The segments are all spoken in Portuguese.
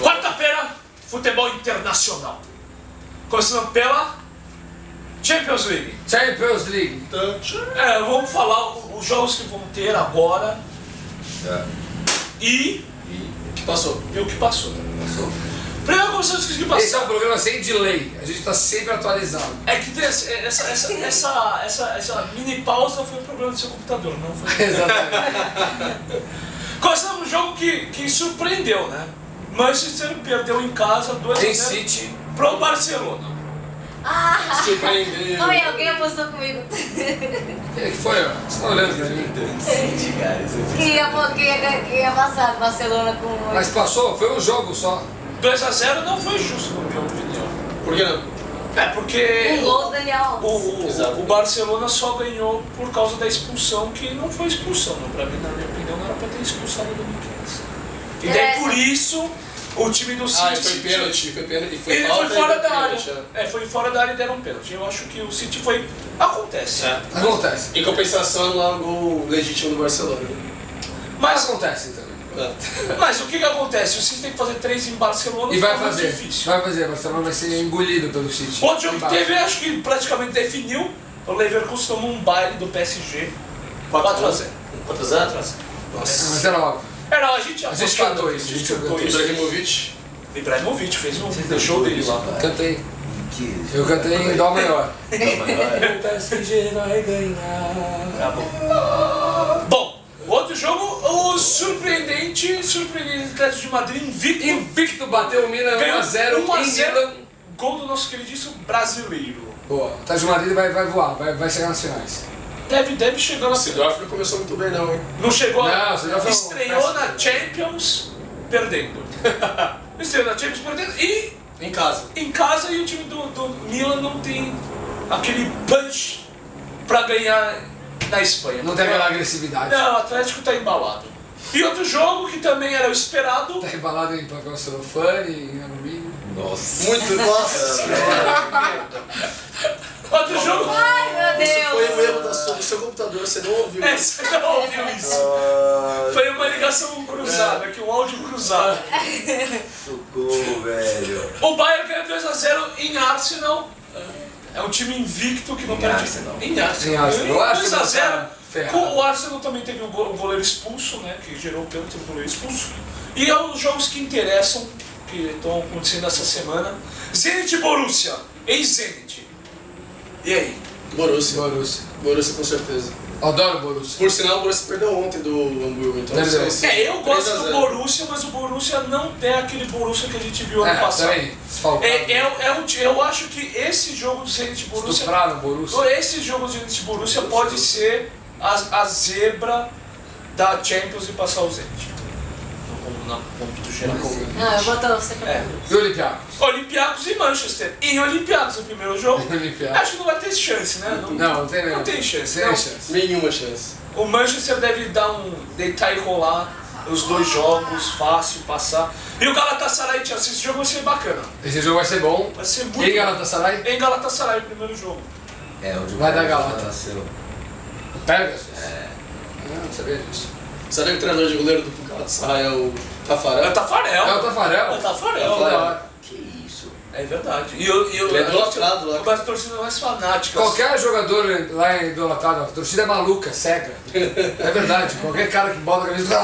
Quarta-feira, futebol internacional. Começando pela Champions League. Champions League. Vamos falar os jogos que vão ter agora. E o que passou. E o que passou. Primeiro começamos com o que passou. Esse é um programa sem delay. A gente está sempre atualizado. É que essa mini pausa foi um problema do seu computador, não foi? Exatamente. Começamos um jogo que surpreendeu, né? Manchester perdeu em casa 2-0 City pro Barcelona. Surpreendeu. Oi, alguém apostou comigo. Quem que foi? Você tá olhando pra mim? que ia passar do Barcelona com... Mas passou? Foi um jogo só. 2-0 não foi justo, na minha opinião. Por que não? Porque Um gol do Daniel Alves. o Barcelona só ganhou por causa da expulsão, que não foi expulsão. Pra mim, na minha opinião, não era pra ter expulsado o Daniel. E daí por isso o time do City... foi pênalti, Ele foi foi fora da área. pênalti, Foi fora da área e deram um pênalti. Eu acho que o City foi... Acontece. Acontece. Em compensação, lá um gol legítimo do Barcelona. Mas acontece também. Mas o que acontece? O City tem que fazer 3 em Barcelona E vai muito fazer. difícil. Vai fazer. Barcelona vai ser engolido pelo City. Outro jogo que teve, acho que praticamente definiu. O Leverkusen tomou um baile do PSG. 4-0. 4-0? Mas era óbvio. A gente cantou isso. Ibrahimovic fez um show dele lá. Cantei. Eu cantei em Dó maior. O PSG vai ganhar. Tá bom. Bom, outro jogo, o surpreendente Atlético de Madrid Invicto bateu o Milan 1-0 em Milan. Gol do nosso queridíssimo brasileiro. Boa, o Atlético de Madrid vai voar, vai chegar nas finais. Deve chegar na O Seedorf não começou muito bem não, hein? Não chegou, Não, você já falou. estreou na Champions perdendo. Estreou na Champions perdendo e Em casa. em casa, e o time do Milan não tem aquele punch pra ganhar na Espanha. Não tem aquela agressividade. Não, o Atlético tá embalado. E outro jogo que também era o esperado. Tá embalado em papel celofane, em alumínio. Nossa. Muito, nossa. Outro jogo. Ai, meu Isso Deus. foi um erro do seu computador, você não ouviu. Você não ouviu isso? Foi uma ligação cruzada, aqui, um áudio cruzado. Socorro, velho. O Bayern ganhou 2-0 em Arsenal. É um time invicto que não perde. Em Arsenal. Eu acho que 2-0. ferrado. O Arsenal também teve um goleiro expulso, né? Que gerou o pênalti do goleiro expulso. E é os jogos que interessam, que estão acontecendo essa semana. Zenit e Borussia. Ex-Zenit. E aí? Borussia com certeza. Adoro Borussia. Por sinal, o Borussia perdeu ontem do Hamburgo, então não sei se... Eu gosto do 3-0. Borussia, mas o Borussia não tem aquele Borussia que a gente viu ano passado. Também, desfalcado. Eu acho que esse jogo do Zenit e Borussia... Estupraram o Borussia. Esse jogo do Zenit e Borussia pode ser a zebra da Champions e passar o Zenit. Na ponto geral. Não, eu vou torcer pra E o Olympiacos? Olympiacos e Manchester. Em Olympiacos, o primeiro jogo. Olympiacos. Acho que não vai ter chance, né? Não tem nenhuma. Não tem chance. Sem Não. chance. Nenhuma chance. O Manchester deve deitar e rolar os 2 jogos, fácil, passar. E o Galatasaray, esse jogo vai ser bacana. Esse jogo vai ser bom. Vai ser muito Em Galatasaray? Em Galatasaray, o primeiro jogo. Onde Vai dar Galata. nasceu. O Pegasus? Não sabia disso. Será que o treinador de goleiro do Galatasaray é o Tafarel? É o Tafarel. É o Tafarel? É o Tafarel. Da hora. Que isso? É verdade. E Ele é idolatrado lá. Uma das torcidas mais fanáticas. Qualquer jogador lá é idolatrado, a torcida é maluca, cega. É verdade, qualquer cara que bota a camisa.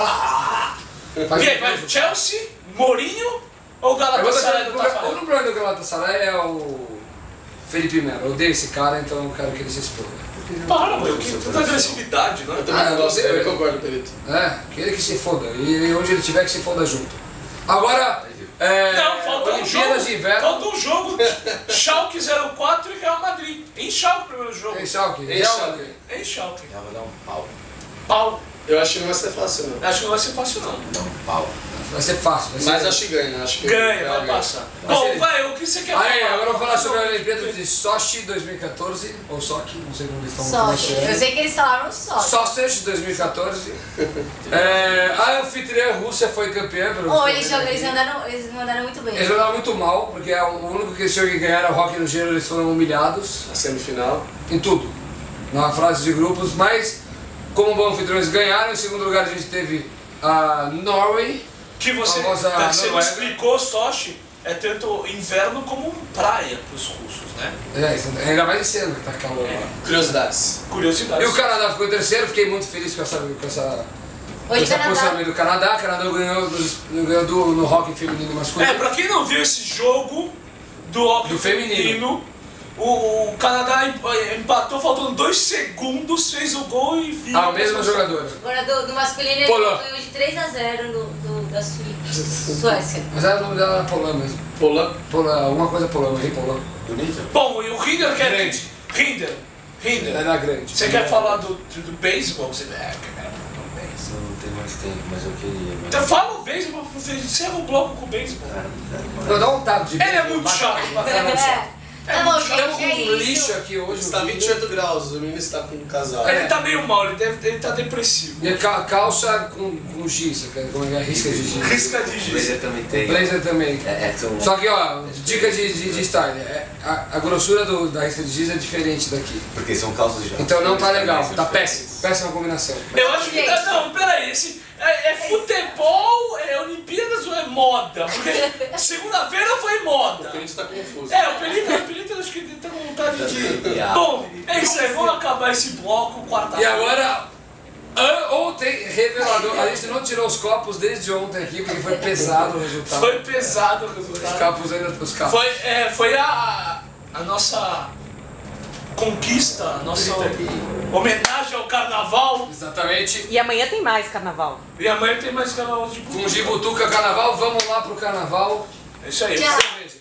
Faz E aí, vai Chelsea, Mourinho ou o Galatasaray do O Tafarel? único problema do Galatasaray é o Felipe Melo. Eu odeio esse cara, então eu quero que ele se exploda. Para, meu, que tanta agressividade, né? Eu também não gosto eu dele, eu concordo, Perito. Que ele que se foda. E onde ele tiver que se foda junto. Agora, Não, falta um jogo. Olimpíadas de Inverno. Falta um jogo. Schalke 04 e Real Madrid. Em Schalke o primeiro jogo. Em Schalke. Em Schalke. Em Schalke. Já vou dar um pau. Pau. Eu acho que não vai ser fácil, não. Acho que não vai ser fácil, não. Dá um pau. Vai ser fácil. Vai ser Mas acho que ganha, acho que Ganha, vai passar. Bom, vai, o que você quer falar? Aí, agora eu vou falar sobre a Olimpíada de Sochi 2014, ou Sochi, não sei como eles estão Sochi. Eu sei que eles falaram Sochi. Sochi 2014. A anfitriã Rússia foi campeã. Eles mandaram muito bem. Eles jogaram muito mal, porque o único que eles tinham que ganhar era o Rock no Gelo, eles foram humilhados A semifinal. em tudo, na fase de grupos, mas como bom anfitriões ganharam. Em segundo lugar a gente teve a Norway, Que você, Famosa que você me Noruega. explicou, Sochi, é tanto inverno como praia pros russos, né? Ainda mais esse ano que tá calor lá. Curiosidades. Curiosidade. E o Canadá ficou em terceiro, fiquei muito feliz com essa Hoje esse Canadá. posicionamento do Canadá. O Canadá ganhou no hockey feminino e masculino. Pra quem não viu esse jogo do hockey Do feminino. o Canadá empatou faltando 2 segundos, fez o gol e viu. Ah, o mesmo jogador. Agora do masculino ele Polã. ganhou de 3-0 da Suécia. Mas era o nome dela era Polã mesmo. Polã. Polã, alguma coisa Polã, Rei Polã. Bonito? Bom, e o Rinder quer. Grande. Rinder. Era grande. Você quer falar do beisebol? Você Isso não tem mais tempo, mas eu queria. Mas... Então fala o beisebol, você encerra o bloco com o beisebol. Cara, Não, dá um tapa de Ele é muito chato. Tá bom, Estamos gente, com é um lixo isso. aqui hoje. Está 28 graus, o menino está com um casal. Ele tá meio mal, ele tá depressivo. E a calça com giz, como é que é? Risca de giz. Risca de o giz. blazer também tem. Blazer também. São... Só que, ó, dica de style. A grossura da risca de giz é diferente daqui. Porque são calças de Então não tá legal, São tá diferentes. péssimo. Péssima combinação. Eu acho que. Não, peraí, é futebol, é Olimpíadas ou é moda? Porque segunda-feira foi moda. A gente está confuso. O Pelita acho que ele tá com vontade de. Bom, é isso aí, vamos acabar esse bloco, E quarta-feira. agora, ontem, revelador. A gente não tirou os copos desde ontem aqui, porque foi pesado o resultado. Foi pesado o Os resultado. capos ainda. Os capos. Foi a nossa conquista, a nossa homenagem ao carnaval. Exatamente. E amanhã tem mais carnaval. E amanhã tem mais carnaval de Com Gibutuca Carnaval, vamos lá pro Carnaval. É isso aí. Tchau. Cerveja.